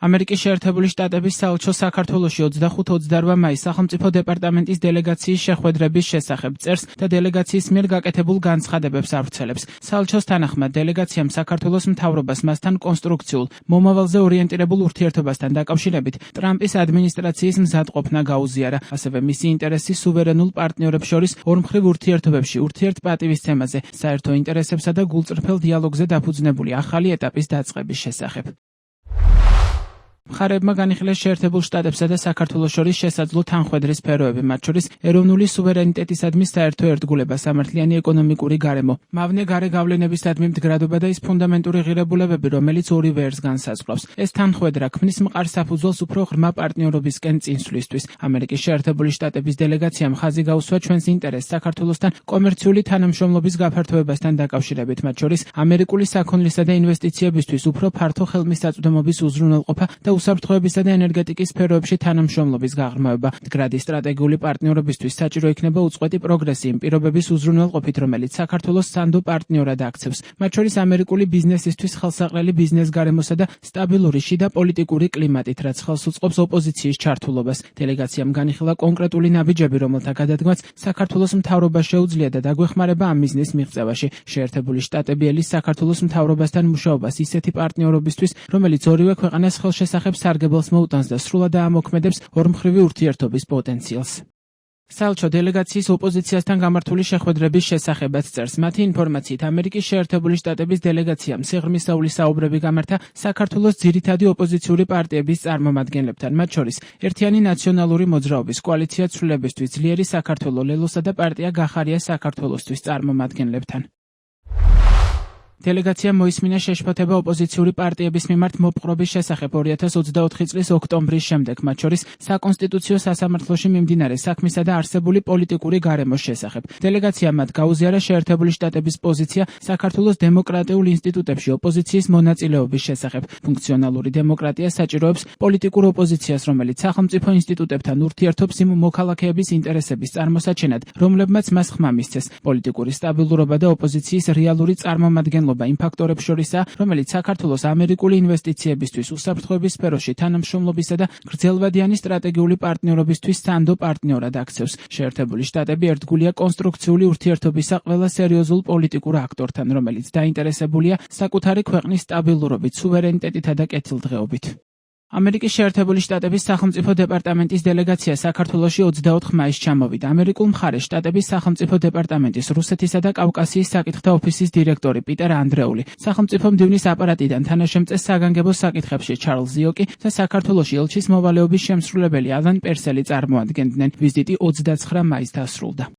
ამერიკის შეერთებული შტატების საელჩო საქართველოში 25-28 მაისს სახელმწიფო დეპარტამენტის დელეგაციის შეხვედრების შესახებ წერს და დელეგაციის მიერ გაკეთებულ განცხადებებს ავრცელებს. საელჩოს თანახმად დელეგაციამ საქართველოს მთავრობას მასთან კონსტრუქციულ, მომავალზე ორიენტირებულ ურთიერთობასთან დაკავშირებით ტრამპის ადმინისტრაციის მზადყოფნა გაუზიარა, ასევე მისი ინტერესი სუვერენულ პარტნიორებს შორის ორმხრივ ურთიერთობებში ურთიერთპატივისცემაზე, საერთო ინტერესებსა და გულწრფელ დიალოგზე დაფუძნებული ახალი ეტაპის დაწყების შესახებ. მხარეებმა განიხილეს შეერთებულ შტატებსა და საქართველოს შორის შესაძლო თანხვედრის სფეროები, მათ შორის ეროვნული სუვერენიტეტისადმი საერთო ერთგულება, სამართლიანი ეკონომიკური გარემო, მავნე გარე გავლენებისადმი მდგრადობა და ის ფუნდამენტური ღირებულებები, რომელიც ორივე ერს განსაზღვრავს. ეს თანხვედრა ქმნის მყარ საფუძველს უფრო ღრმა პარტნიორობისკენ წინსვლისთვის. ამერიკის შეერთებული შტატების დელეგაციამ ხაზი გაუსვა ჩვენს ინტერესს საქართველოსთან კომერციული თანამშრომლობის გაფართოებასთან დაკავშირებით, მათ შორის ამერიკული საქონლისა და ინვესტიციებისთვის უფრო ფართო ხელმისაწვდომობის უზრუნველყოფა და უსაფრთხოებისა და ენერგეტიკის სფეროებში თანამშრომლობის გაღრმავება. მდგრადი სტრატეგიული პარტნიორობისთვის საჭირო იქნება უწყვეტი პროგრესი იმ პირობების უზრუნველყოფით, რომელიც საქართველოს სანდო პარტნიორად აქცევს, მათ შორის ამერიკული ბიზნესისთვის ხელსაყრელი ბიზნეს გარემოსა და სტაბილური შიდა პოლიტიკური კლიმატით, რაც ხელს უწყობს ოპოზიციის ჩართულობას. დელეგაციამ განიხილა კონკრეტული ნაბიჯები, რომელთა გადადგმაც საქართველოს მთავრობას შეუძლია და დაგვეხმარება ამ მიზნის მიღწევაში. შეერთებული შტატები ელის საქართველოს მთავრობასთან მუშაობას ისეთი პარტნიორობისთვის, რომელიც ორივე ქვეყანას ხელშესახებ სარგებელს მოუტანს და სრულად აამოქმედებს ორმხრივი ურთიერთობის პოტენციალს. საელჩო დელეგაციის ოპოზიციასთან გამართული შეხვედრების შესახებაც წერს. მათი ინფორმაციით, ამერიკის შეერთებული შტატების დელეგაციამ სიღრმისეული საუბრები გამართა საქართველოს ძირითადი ოპოზიციური პარტიების წარმომადგენლებთან, მათ შორის ერთიანი ნაციონალური მოძრაობის კოალიცია ცვლილებისთვის, ძლიერი საქართველო ლელოსა და პარტია გახარია საქართველოსთვის წარმომადგენლებთან. დელეგაციამ მოისმინა შეშფოთება ოპოზიციური პარტიების მიმართ მოპყრობის შესახებ 2024 წლის ოქტომბრის შემდეგ, მათ შორის საკონსტიტუციო სასამართლოში მიმდინარე საქმისა და არსებული პოლიტიკური გარემოს შესახებ. დელეგაციამ მათ გაუზიარა შეერთებული შტატების პოზიცია საქართველოს დემოკრატიულ ინსტიტუტებში ოპოზიციის მონაწილეობის შესახებ. ფუნქციონალური დემოკრატია საჭიროებს პოლიტიკურ ოპოზიციას, რომელიც სახელმწიფო ინსტიტუტებთან ურთიერთობს იმ მოქალაქეების ინტერესების წარმოსაჩენად, რომლებმაც მას ხმა მისცეს. პოლიტიკური სტაბილურობა და ოპოზიციის რეალური წარმომადგენლობა იმ ფაქტორებს შორისაა, რომელიც საქართველოს ამერიკული ინვესტიციებისთვის, უსაფრთხოების სფეროში თანამშრომლობისა და გრძელვადიანი სტრატეგიული პარტნიორობისთვის სანდო პარტნიორად აქცევს. შეერთებული შტატები ერთგულია კონსტრუქციული ურთიერთობისა ყველა სერიოზულ პოლიტიკურ აქტორთან, რომელიც დაინტერესებულია საკუთარი ქვეყნის სტაბილურობით, სუვერენიტეტითა და კეთილდღეობით. ამერიკის შეერთებული შტატების სახელმწიფო დეპარტამენტის დელეგაცია საქართველოში 24 მაისს ჩამოვიდა. ამერიკულ მხარეს შტატების სახელმწიფო დეპარტამენტის რუსეთისა და კავკასიის საკითხთა ოფისის დირექტორი პიტერ ანდრეული, სახელმწიფო მდივნის აპარატიდან თანაშემწე საგანგებო საკითხებში ჩარლზ ზიოკი და საქართველოში ელჩის მოვალეობის შემსრულებელი ალან პერსელი წარმოადგენდნენ. ვიზიტი 29 მაისს დასრულდა.